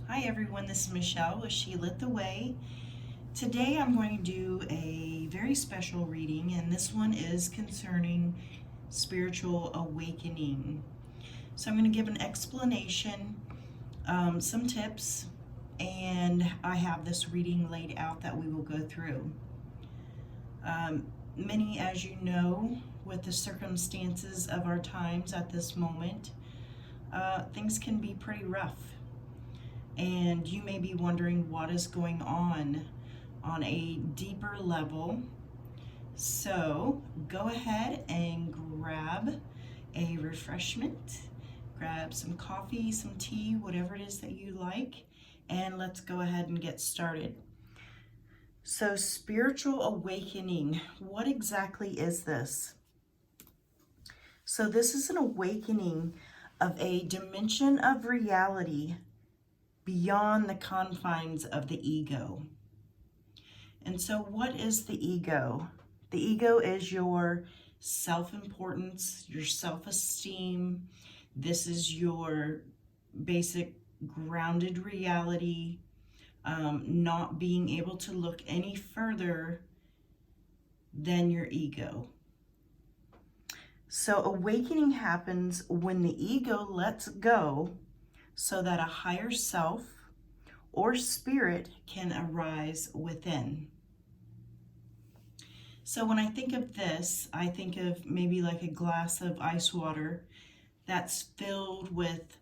Hi everyone, this is Michelle with She Lit the Way. Today I'm going to do a very special reading, and this one is concerning spiritual awakening. So I'm going to give an explanation, some tips, and I have this reading laid out that we will go through. Many, as you know, with the circumstances of our times at this moment, things can be pretty rough. And you may be wondering what is going on a deeper level. So go ahead and grab a refreshment, grab some coffee, some tea, whatever it is that you like, and let's go ahead and get started. So, spiritual awakening, what exactly is this? So, this is an awakening of a dimension of reality beyond the confines of the ego. And so, what is the ego? The ego is your self-importance, your self-esteem. This is your basic grounded reality, not being able to look any further than your ego. So, awakening happens when the ego lets go so that a higher self or spirit can arise within. So when I think of this, I think of maybe like a glass of ice water that's filled with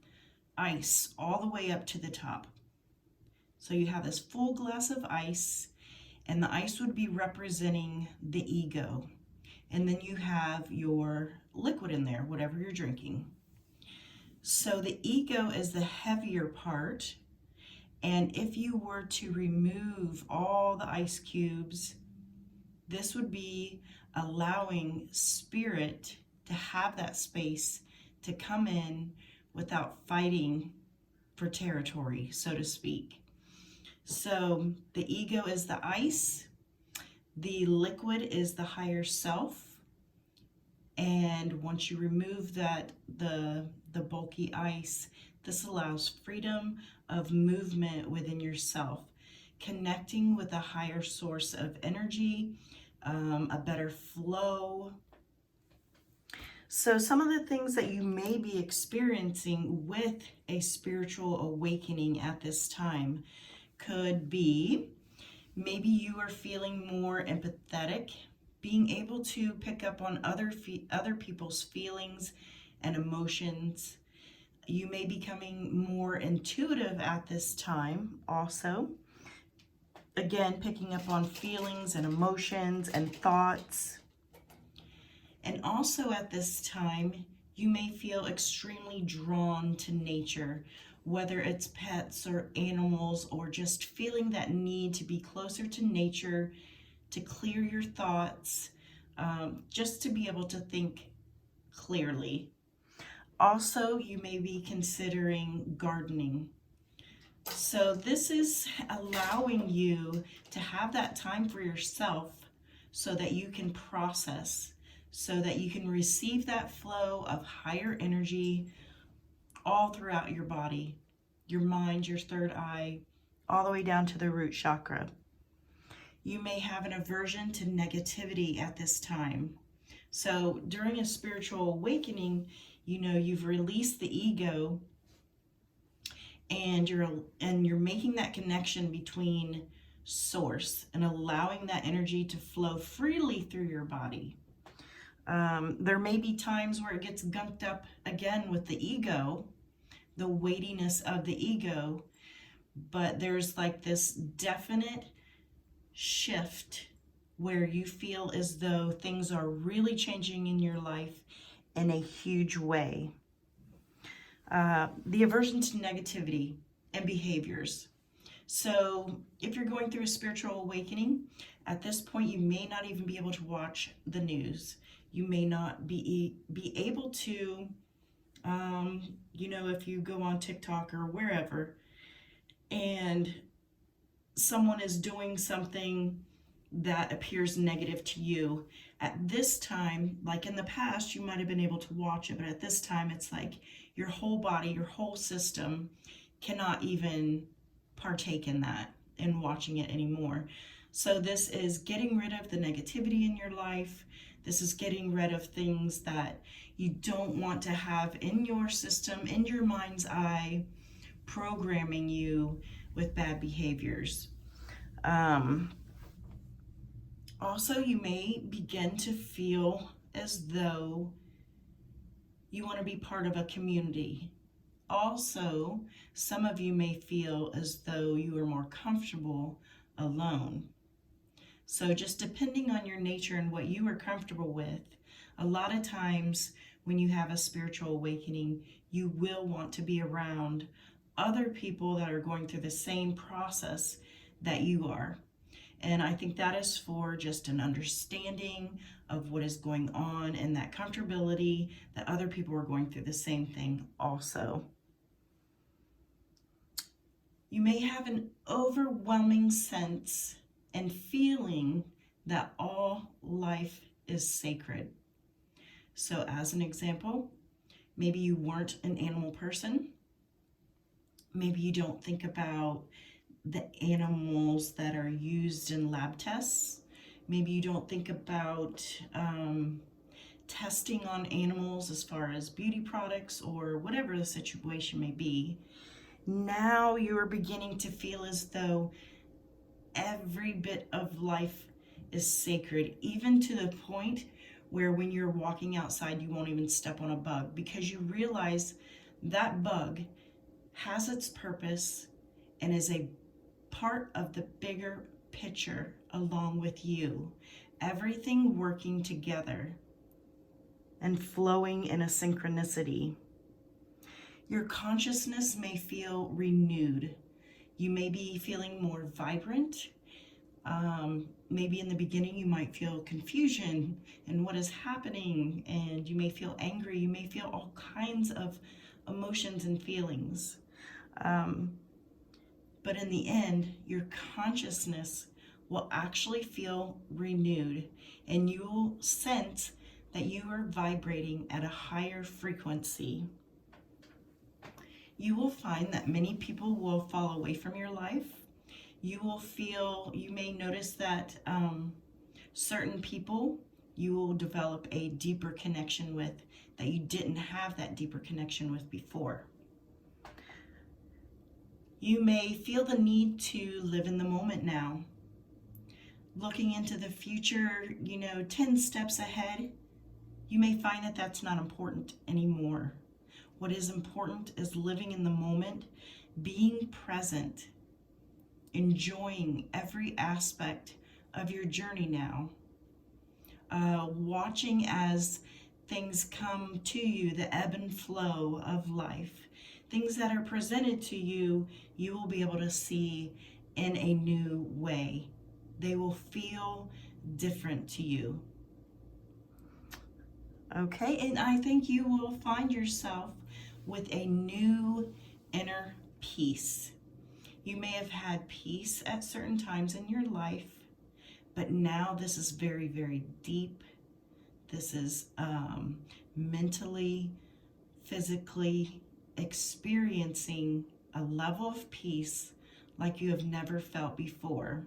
ice all the way up to the top. So you have this full glass of ice, and the ice would be representing the ego. And then you have your liquid in there, whatever you're drinking. So the ego is the heavier part. And if you were to remove all the ice cubes, this would be allowing spirit to have that space to come in without fighting for territory, so to speak. So the ego is the ice, the liquid is the higher self, and once you remove the bulky ice, this allows freedom of movement within yourself, connecting with a higher source of energy, a better flow. So some of the things that you may be experiencing with a spiritual awakening at this time could be maybe you are feeling more empathetic, being able to pick up on other people's feelings and emotions. You may be becoming more intuitive at this time also. Again, picking up on feelings and emotions and thoughts. And also at this time, you may feel extremely drawn to nature, whether it's pets or animals, or just feeling that need to be closer to nature, to clear your thoughts, just to be able to think clearly. Also, you may be considering gardening. So this is allowing you to have that time for yourself so that you can process, so that you can receive that flow of higher energy all throughout your body, your mind, your third eye, all the way down to the root chakra. You may have an aversion to negativity at this time. So during a spiritual awakening, you've released the ego, and you're making that connection between source and allowing that energy to flow freely through your body. There may be times where it gets gunked up again with the ego, the weightiness of the ego, but there's like this definite shift where you feel as though things are really changing in your life in a huge way. The aversion to negativity and behaviors. So if you're going through a spiritual awakening, at this point you may not even be able to watch the news. You may not be able to, if you go on TikTok or wherever, and someone is doing something that appears negative to you, at this time, like in the past, you might have been able to watch it, but at this time, it's like your whole body, your whole system cannot even partake in that and watching it anymore. So this is getting rid of the negativity in your life. This is getting rid of things that you don't want to have in your system, in your mind's eye, programming you with bad behaviors. Also, you may begin to feel as though you want to be part of a community. Also, some of you may feel as though you are more comfortable alone. So just depending on your nature and what you are comfortable with, a lot of times when you have a spiritual awakening, you will want to be around other people that are going through the same process that you are. And I think that is for just an understanding of what is going on and that comfortability that other people are going through the same thing also. You may have an overwhelming sense and feeling that all life is sacred. So as an example, maybe you weren't an animal person. Maybe you don't think about the animals that are used in lab tests. Maybe you don't think about testing on animals as far as beauty products or whatever the situation may be. Now you are beginning to feel as though every bit of life is sacred, even to the point where when you're walking outside, you won't even step on a bug because you realize that bug has its purpose and is a part of the bigger picture along with you. Everything working together and flowing in a synchronicity. Your consciousness may feel renewed. You may be feeling more vibrant. Maybe in the beginning you might feel confusion and what is happening, and you may feel angry. You may feel all kinds of emotions and feelings. But in the end, your consciousness will actually feel renewed, and you will sense that you are vibrating at a higher frequency. You will find that many people will fall away from your life. You may notice that certain people you will develop a deeper connection with that you didn't have that deeper connection with before. You may feel the need to live in the moment now. Looking into the future, 10 steps ahead, you may find that that's not important anymore. What is important is living in the moment, being present, enjoying every aspect of your journey now, watching as things come to you, the ebb and flow of life. Things that are presented to you, you will be able to see in a new way. They will feel different to you. Okay, and I think you will find yourself with a new inner peace. You may have had peace at certain times in your life, but now this is very, very deep. This is mentally, physically experiencing a level of peace like you have never felt before.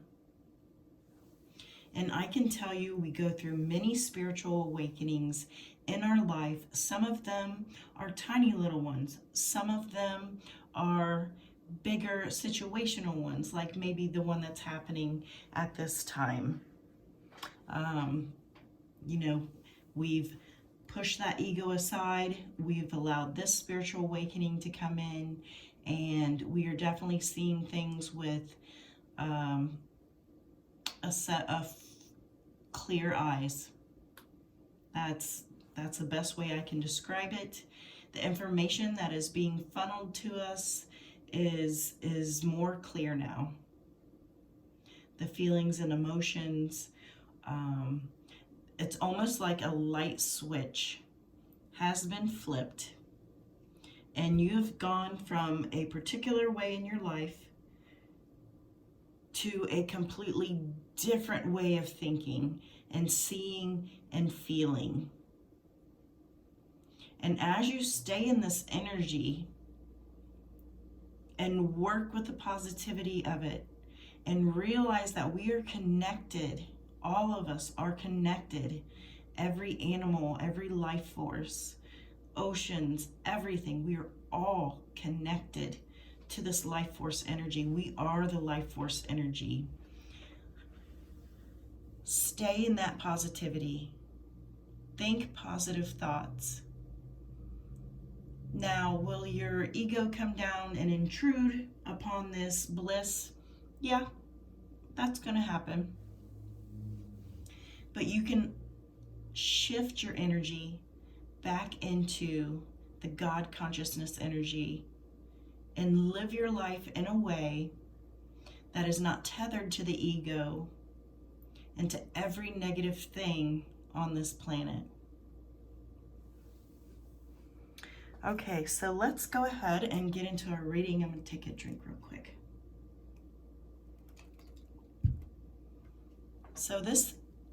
And I can tell you, we go through many spiritual awakenings in our life. Some of them are tiny little ones. Some of them are bigger situational ones, like maybe the one that's happening at this time. We've pushed that ego aside. We've allowed this spiritual awakening to come in, and we are definitely seeing things with a set of clear eyes. That's the best way I can describe it. The information that is being funneled to us is more clear now. The feelings and emotions, it's almost like a light switch has been flipped, and you've gone from a particular way in your life to a completely different way of thinking and seeing and feeling. And as you stay in this energy, and work with the positivity of it and realize that we are connected. All of us are connected. Every animal, every life force, oceans, everything. We are all connected to this life force energy. We are the life force energy. Stay in that positivity. Think positive thoughts. Now, will your ego come down and intrude upon this bliss? Yeah, that's going to happen. But you can shift your energy back into the God consciousness energy and live your life in a way that is not tethered to the ego and to every negative thing on this planet. Okay, so let's go ahead and get into our reading. I'm going to take a drink real quick. So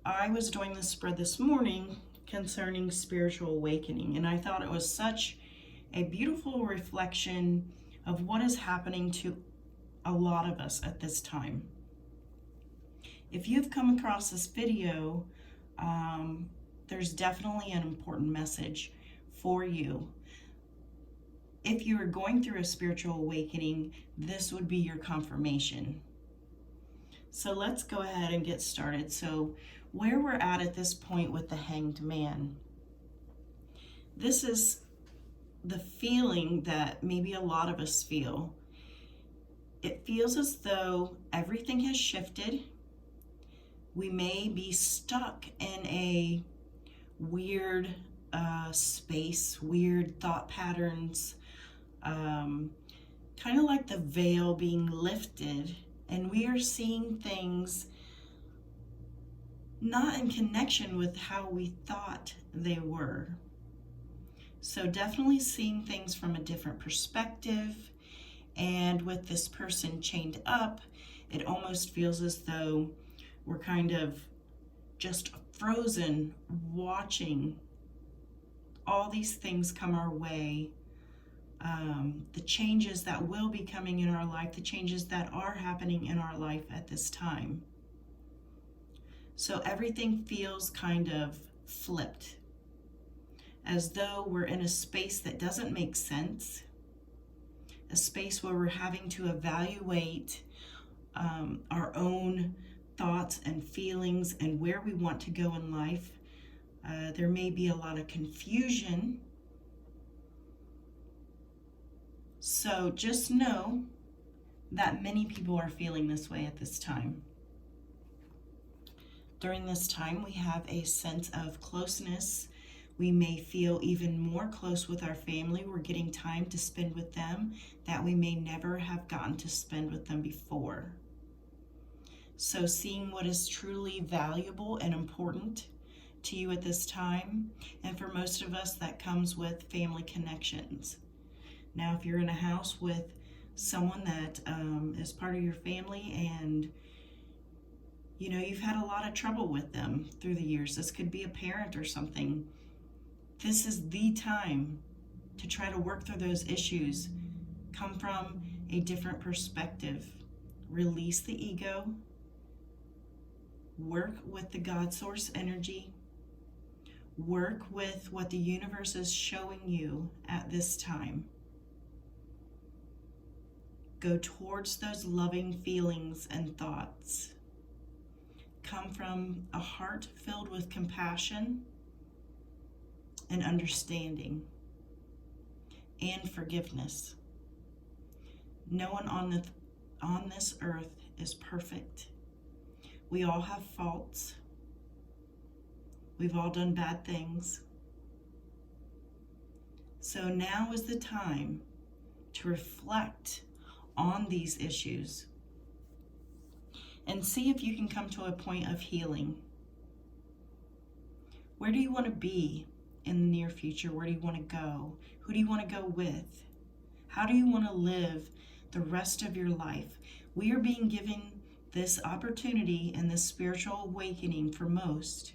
I was doing this spread this morning concerning spiritual awakening, and I thought it was such a beautiful reflection of what is happening to a lot of us at this time. If you've come across this video, there's definitely an important message for you. If you are going through a spiritual awakening, this would be your confirmation. So let's go ahead and get started. So where we're at this point with the Hanged Man, this is the feeling that maybe a lot of us feel. It feels as though everything has shifted. We may be stuck in a weird space, weird thought patterns, kind of like the veil being lifted, and we are seeing things not in connection with how we thought they were. So definitely seeing things from a different perspective. And with this person chained up, it almost feels as though we're kind of just frozen, watching all these things come our way. The changes that will be coming in our life, the changes that are happening in our life at this time. So everything feels kind of flipped, as though we're in a space that doesn't make sense, a space where we're having to evaluate our own thoughts and feelings and where we want to go in life. There may be a lot of confusion. So just know that many people are feeling this way at this time. During this time, we have a sense of closeness. We may feel even more close with our family. We're getting time to spend with them that we may never have gotten to spend with them before. So seeing what is truly valuable and important to you at this time, and for most of us, that comes with family connections. Now, if you're in a house with someone that is part of your family and you've had a lot of trouble with them through the years, this could be a parent or something, this is the time to try to work through those issues. Come from a different perspective. Release the ego. Work with the God source energy. Work with what the universe is showing you at this time. Go towards those loving feelings and thoughts. Come from a heart filled with compassion and understanding and forgiveness. No one on this earth is perfect. We all have faults. We've all done bad things. So now is the time to reflect on these issues and see if you can come to a point of healing. Where do you want to be in the near future? Where do you want to go? Who do you want to go with? How do you want to live the rest of your life? We are being given this opportunity and this spiritual awakening for most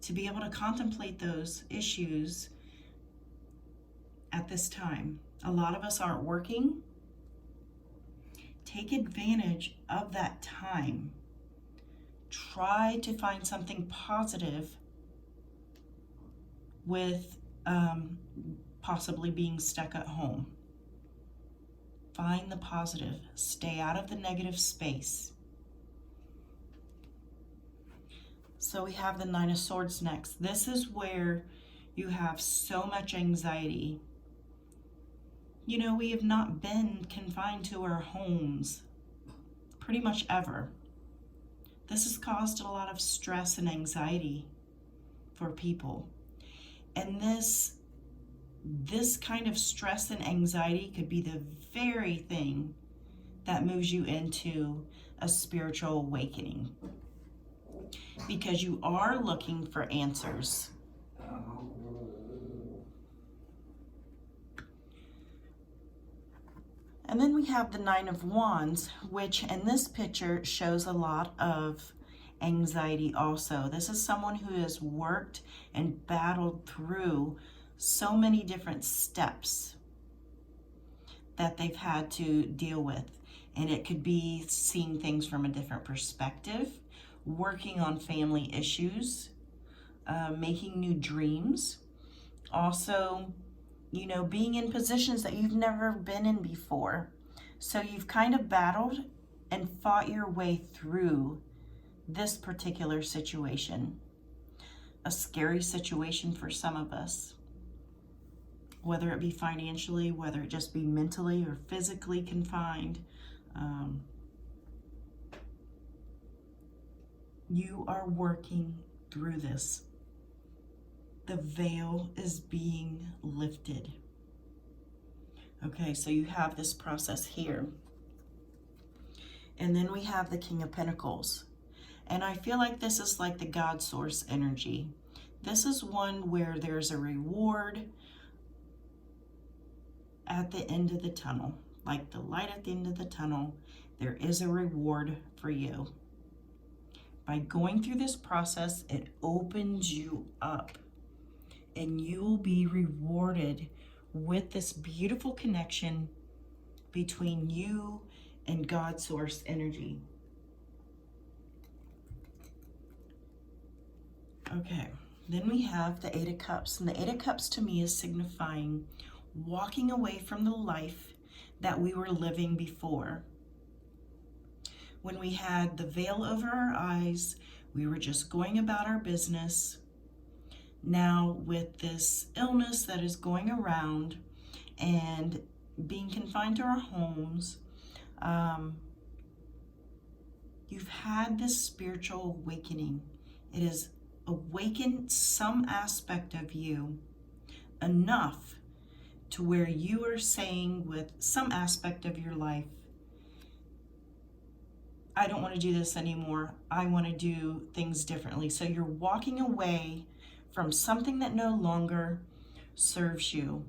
to be able to contemplate those issues at this time. A lot of us aren't working. take advantage of that time. Try to find something positive with possibly being stuck at home. Find the positive. Stay out of the negative space. So we have the Nine of Swords next. This is where you have so much anxiety. You know, we have not been confined to our homes pretty much ever. This has caused a lot of stress and anxiety for people. And this kind of stress and anxiety could be the very thing that moves you into a spiritual awakening, because you are looking for answers. And then we have the Nine of Wands, which in this picture shows a lot of anxiety also. This is someone who has worked and battled through so many different steps that they've had to deal with. And it could be seeing things from a different perspective, working on family issues, making new dreams. Also, you know, being in positions that you've never been in before. So you've kind of battled and fought your way through this particular situation. A scary situation for some of us. Whether it be financially, whether it just be mentally or physically confined. You are working through this. The veil is being lifted. Okay, so you have this process here. And then we have the King of Pentacles. And I feel like this is like the God source energy. This is one where there's a reward at the end of the tunnel. Like the light at the end of the tunnel, there is a reward for you. By going through this process, it opens you up. And you will be rewarded with this beautiful connection between you and God source energy. Okay, then we have the Eight of Cups. And the Eight of Cups to me is signifying walking away from the life that we were living before. When we had the veil over our eyes, we were just going about our business. Now with this illness that is going around and being confined to our homes, you've had this spiritual awakening. It has awakened some aspect of you enough to where you are saying with some aspect of your life, I don't want to do this anymore. I want to do things differently. So you're walking away from something that no longer serves you.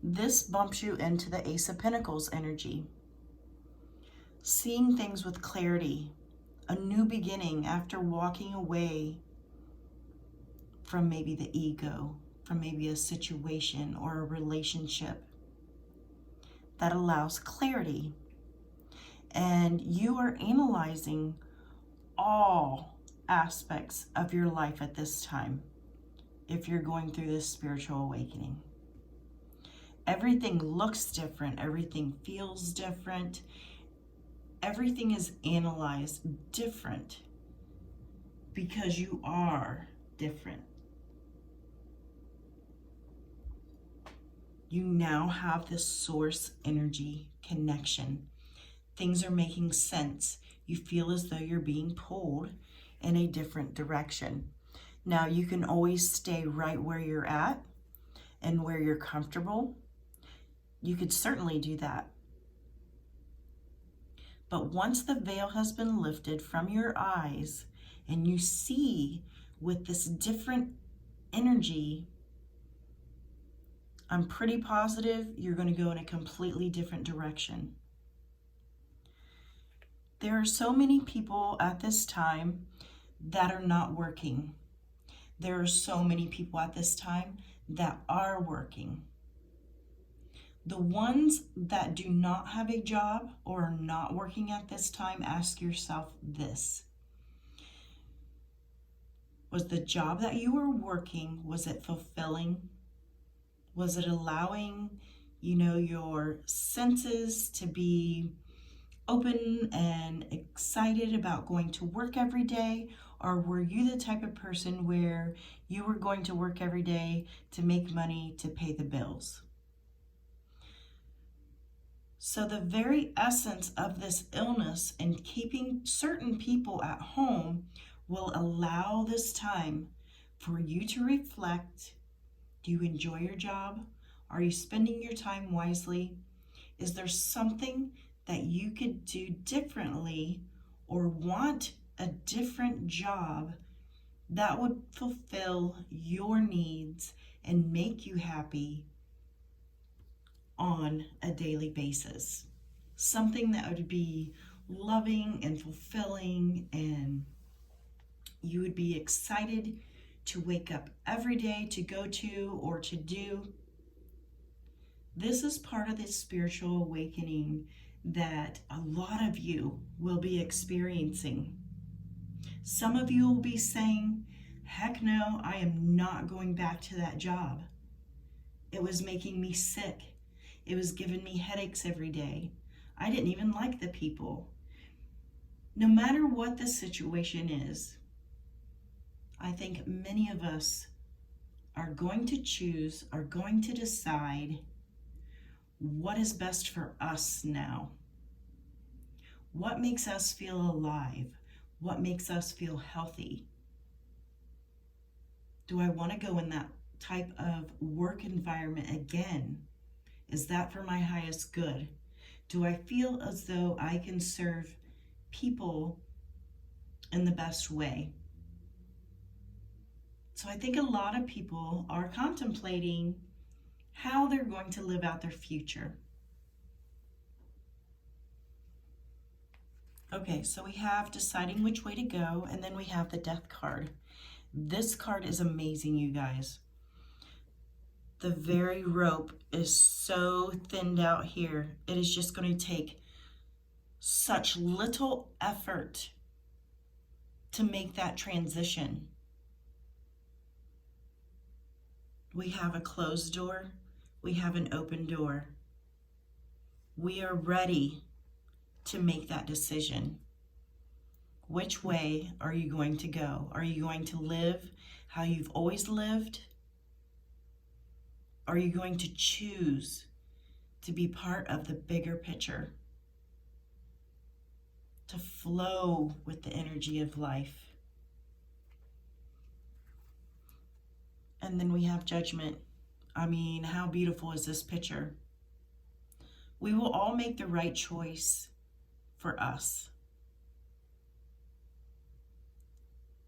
This bumps you into the Ace of Pentacles energy. Seeing things with clarity, a new beginning after walking away from maybe the ego, from maybe a situation or a relationship that allows clarity. And you are analyzing all aspects of your life at this time if you're going through this spiritual awakening. Everything looks different, everything feels different, everything is analyzed different because you are different. You now have this source energy connection. Things are making sense. You feel as though you're being pulled in a different direction. Now, you can always stay right where you're at and where you're comfortable. You could certainly do that. But once the veil has been lifted from your eyes and you see with this different energy, I'm pretty positive you're going to go in a completely different direction. There are so many people at this time that are not working. There are so many people at this time that are working. The ones that do not have a job or are not working at this time, ask yourself this. Was the job that you were working, was it fulfilling? Was it allowing, your senses to be open and excited about going to work every day? Or were you the type of person where you were going to work every day to make money to pay the bills? So the very essence of this illness and keeping certain people at home will allow this time for you to reflect. Do you enjoy your job? Are you spending your time wisely? Is there something that you could do differently or want a different job that would fulfill your needs and make you happy on a daily basis? Something that would be loving and fulfilling, and you would be excited to wake up every day to go to or to do. This is part of the spiritual awakening that a lot of you will be experiencing. Some of you will be saying, heck no, I am not going back to that job. It was making me sick. It was giving me headaches every day. I didn't even like the people. No matter what the situation is, I think many of us are going to choose, are going to decide what is best for us now. What makes us feel alive? What makes us feel healthy? Do I want to go in that type of work environment again? Is that for my highest good? Do I feel as though I can serve people in the best way? So I think a lot of people are contemplating how they're going to live out their future. Okay, so we have deciding which way to go, and then we have the death card. This card is amazing, you guys. The very rope is so thinned out here. It is just going to take such little effort to make that transition. We have a closed door. We have an open door. We are ready to make that decision. Which way are you going to go? Are you going to live how you've always lived? Are you going to choose to be part of the bigger picture? To flow with the energy of life? And then we have judgment. I mean, how beautiful is this picture? We will all make the right choice for us.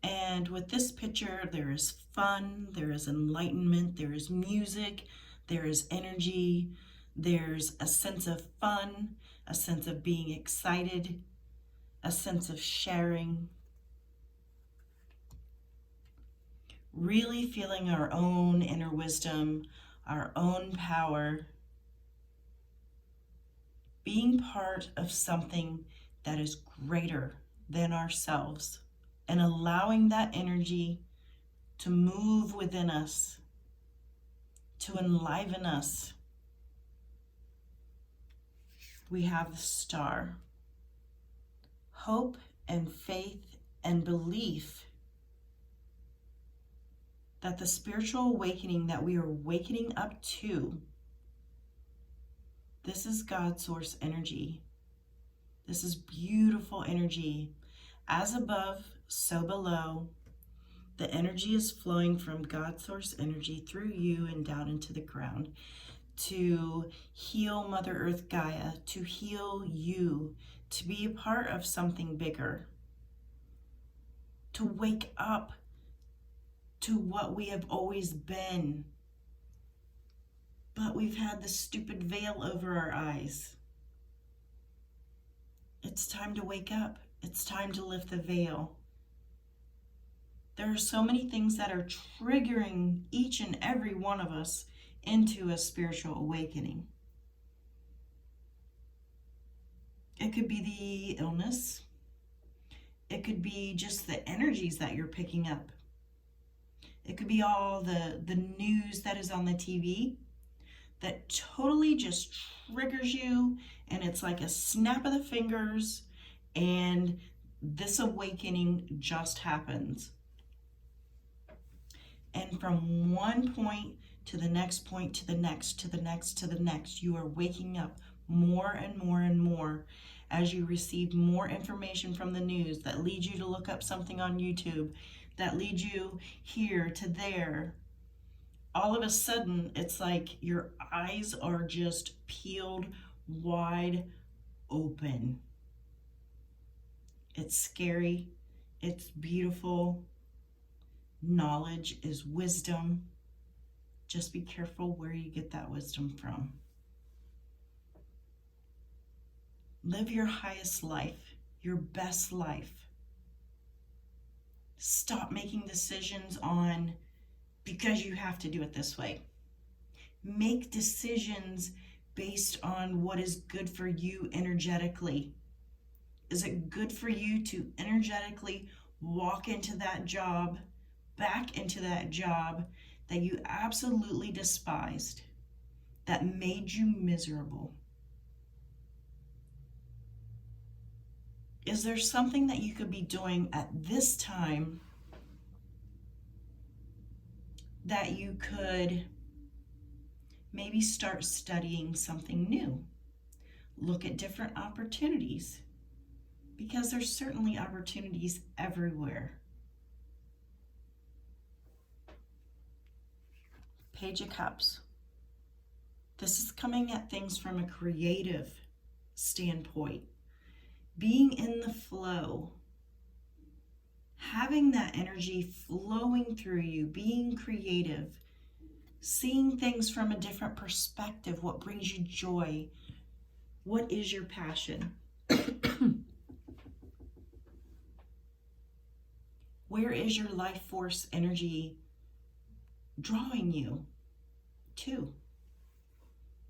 And with this picture, there is fun, there is enlightenment, there is music, there is energy, there's a sense of fun, a sense of being excited, a sense of sharing. Really feeling our own inner wisdom, our own power, being part of something that is greater than ourselves, and allowing that energy to move within us, to enliven us. We have the star. Hope and faith and belief that the spiritual awakening that we are waking up to, this is God's source energy. This is beautiful energy. As above, so below. The energy is flowing from God's source energy through you and down into the ground to heal Mother Earth Gaia, to heal you, to be a part of something bigger, to wake up to what we have always been. But we've had this stupid veil over our eyes. It's time to wake up. It's time to lift the veil. There are so many things that are triggering each and every one of us into a spiritual awakening. It could be the illness. It could be just the energies that you're picking up. It could be all the news that is on the TV that totally just triggers you, and it's like a snap of the fingers, and this awakening just happens. And from one point to the next point, to the next, to the next, to the next, you are waking up more and more and more as you receive more information from the news that leads you to look up something on YouTube, that leads you here to there. All of a sudden, it's like your eyes are just peeled wide open. It's scary. It's beautiful. Knowledge is wisdom. Just be careful where you get that wisdom from. Live your highest life, your best life. Stop making decisions on because you have to do it this way. Make decisions based on what is good for you energetically. Is it good for you to energetically walk into that job, back into that job that you absolutely despised, that made you miserable? Is there something that you could be doing at this time that you could maybe start studying something new? Look at different opportunities, because there's certainly opportunities everywhere. Page of Cups. This is coming at things from a creative standpoint. Being in the flow. Having that energy flowing through you, being creative, seeing things from a different perspective, what brings you joy, what is your passion? Where is your life force energy drawing you to?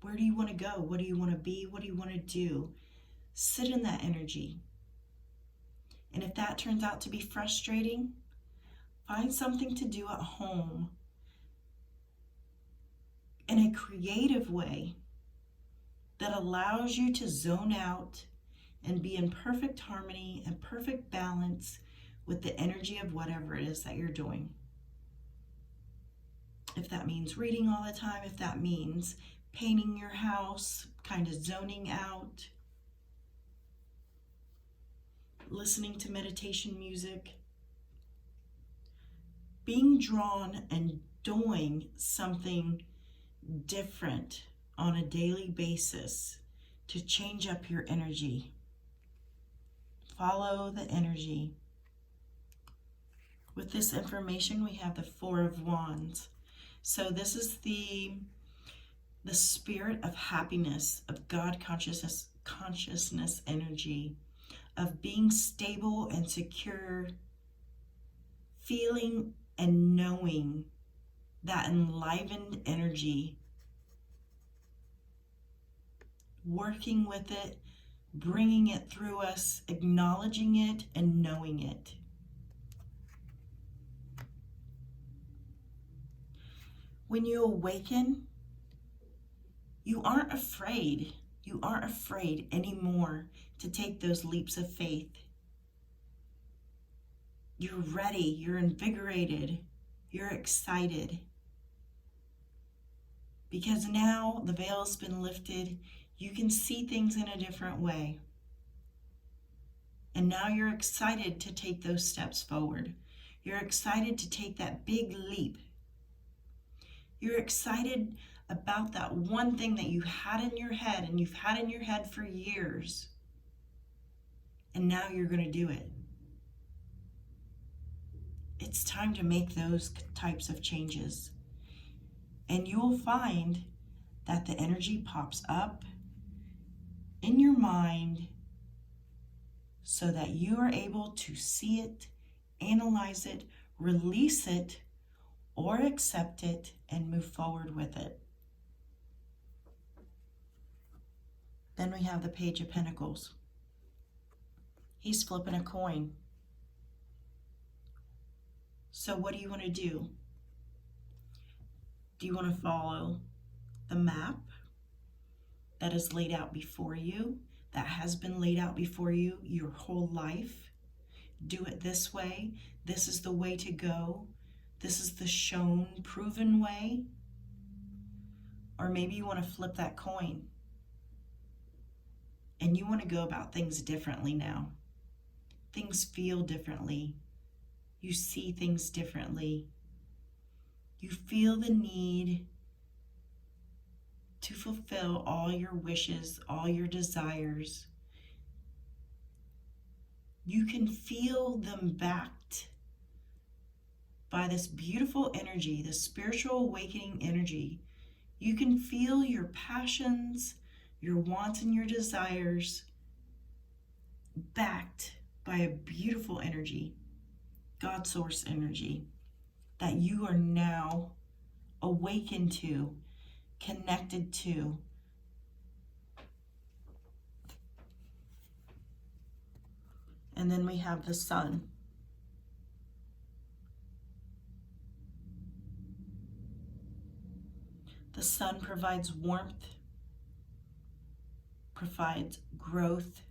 Where do you want to go? What do you want to be? What do you want to do? Sit in that energy. And if that turns out to be frustrating, find something to do at home in a creative way that allows you to zone out and be in perfect harmony and perfect balance with the energy of whatever it is that you're doing. If that means reading all the time, if that means painting your house, kind of zoning out, listening to meditation music, being drawn and doing something different on a daily basis to change up your energy. Follow the energy. With this information, we have the Four of Wands. So this is the spirit of happiness, of God consciousness energy, of being stable and secure, feeling and knowing that enlivened energy, working with it, bringing it through us, acknowledging it and knowing it. When you awaken, you aren't afraid. You aren't afraid anymore to take those leaps of faith. You're ready, you're invigorated, you're excited. Because now the veil's been lifted, you can see things in a different way. And now you're excited to take those steps forward. You're excited to take that big leap. You're excited about that one thing that you had in your head and you've had in your head for years. And now you're going to do it. It's time to make those types of changes. And you'll find that the energy pops up in your mind so that you are able to see it, analyze it, release it, or accept it and move forward with it. Then we have the Page of Pentacles. He's flipping a coin. So what do you want to do? Do you want to follow the map that is laid out before you, that has been laid out before you your whole life? Do it this way. This is the way to go. This is the shown, proven way. Or maybe you want to flip that coin and you want to go about things differently now. Things feel differently. You see things differently. You feel the need to fulfill all your wishes, all your desires. You can feel them backed by this beautiful energy, this spiritual awakening energy. You can feel your passions, your wants, and your desires backed by a beautiful energy, God source energy, that you are now awakened to, connected to. And then we have the sun. The sun provides warmth, provides growth,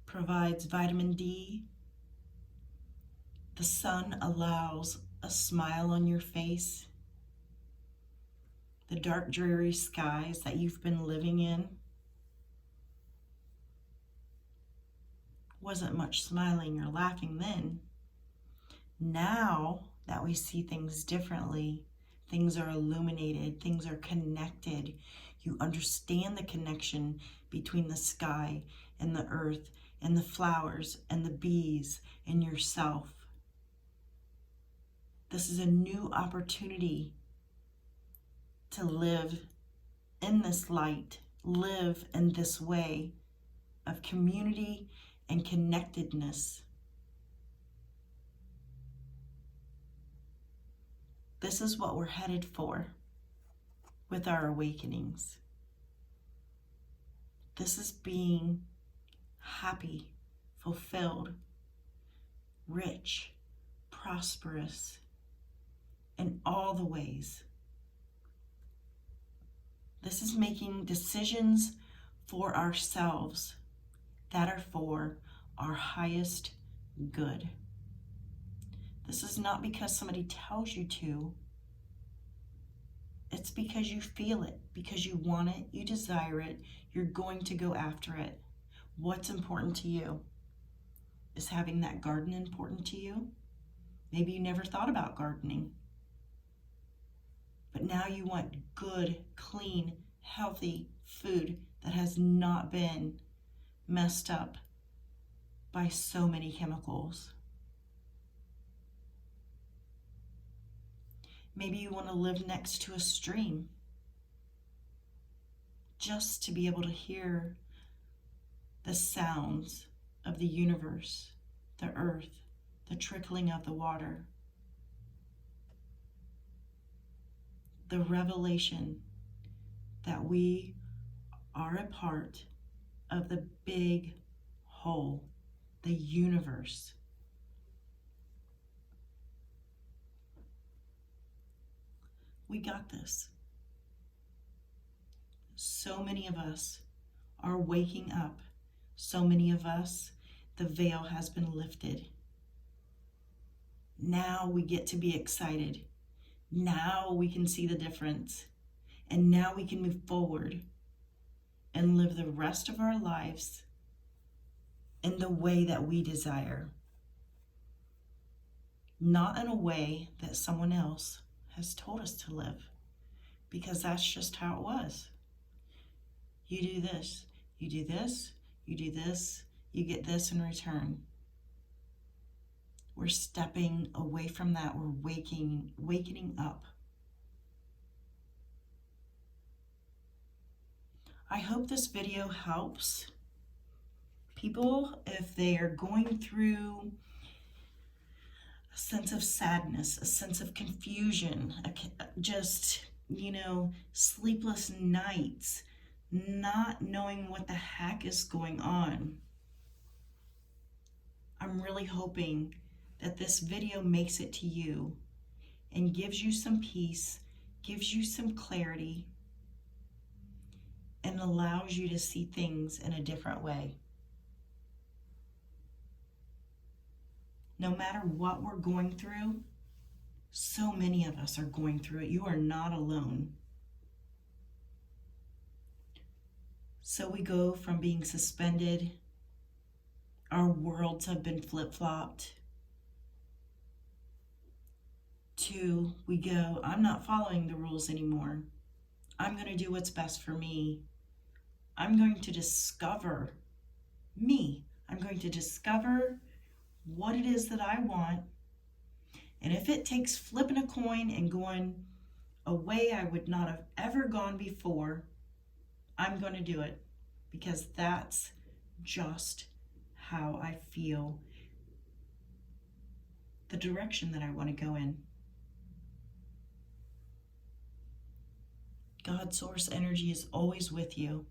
provides vitamin D. The sun allows a smile on your face. The dark, dreary skies that you've been living in wasn't much smiling or laughing then. Now that we see things differently, things are illuminated, things are connected. You understand the connection between the sky and the earth and the flowers and the bees and yourself. This is a new opportunity to live in this light, live in this way of community and connectedness. This is what we're headed for with our awakenings. This is being happy, fulfilled, rich, prosperous in all the ways. This is making decisions for ourselves that are for our highest good. This is not because somebody tells you to. It's because you feel it, because you want it, you desire it, you're going to go after it. What's important to you? Is having that garden important to you? Maybe you never thought about gardening. But now you want good, clean, healthy food that has not been messed up by so many chemicals. Maybe you want to live next to a stream just to be able to hear the sounds of the universe, the earth, the trickling of the water, the revelation that we are a part of the big whole, the universe. We got this. So many of us are waking up. So many of us, the veil has been lifted. Now we get to be excited. Now we can see the difference. And now we can move forward and live the rest of our lives in the way that we desire. Not in a way that someone else has told us to live, because that's just how it was. You do this, you do this, you do this, you get this in return. We're stepping away from that. We're wakening up. I hope this video helps people if they are going through a sense of sadness, a sense of confusion, just, sleepless nights, not knowing what the heck is going on. I'm really hoping that this video makes it to you and gives you some peace, gives you some clarity, and allows you to see things in a different way. No matter what we're going through, so many of us are going through it. You are not alone. So we go from being suspended, our worlds have been flip-flopped, to we go, I'm not following the rules anymore. I'm going to do what's best for me. I'm going to discover me. I'm going to discover what it is that I want. And if it takes flipping a coin and going a way I would not have ever gone before, I'm going to do it, because that's just how I feel, the direction that I want to go in. God Source energy is always with you.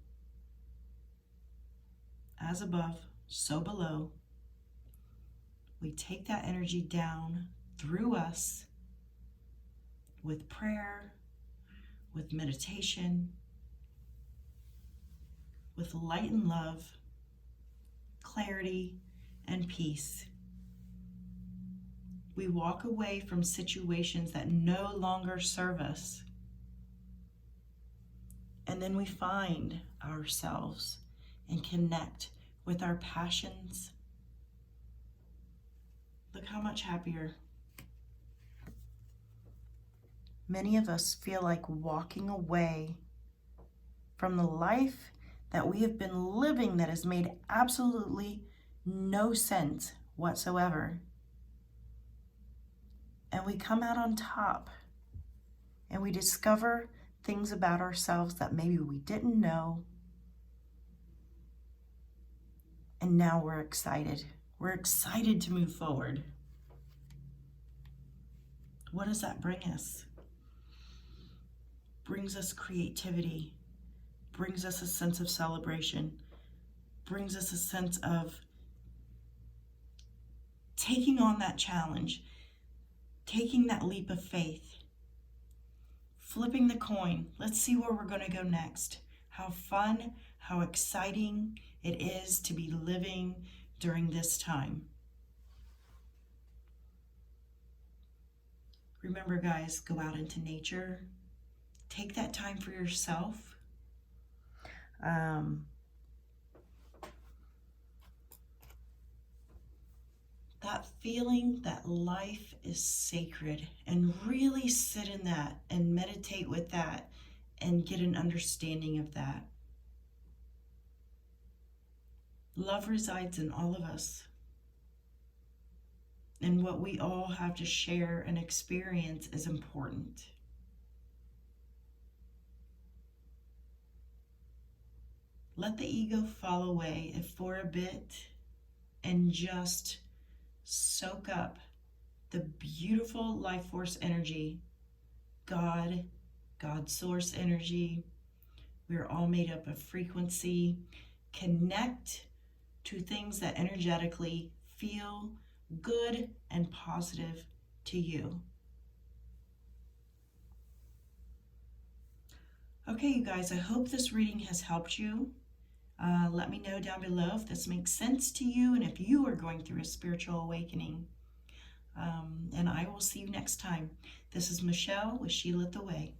As above, so below. We take that energy down through us with prayer, with meditation, with light and love, clarity and peace. We walk away from situations that no longer serve us. And then we find ourselves and connect with our passions. Look how much happier. Many of us feel like walking away from the life that we have been living that has made absolutely no sense whatsoever. And we come out on top and we discover things about ourselves that maybe we didn't know. And now we're excited. We're excited to move forward. What does that bring us? Brings us creativity, brings us a sense of celebration, brings us a sense of taking on that challenge, taking that leap of faith, flipping the coin. Let's see where we're going to go next. How fun, how exciting it is to be living during this time. Remember, guys, go out into nature. Take that time for yourself. That feeling that life is sacred, and really sit in that and meditate with that and get an understanding of that. Love resides in all of us. And what we all have to share and experience is important. Let the ego fall away if for a bit and just soak up the beautiful life force energy, God Source energy. We're all made up of frequency. Connect to things that energetically feel good and positive to you. Okay, you guys, I hope this reading has helped you. Let me know down below if this makes sense to you and if you are going through a spiritual awakening. And I will see you next time. This is Michelle with She Lit the Way.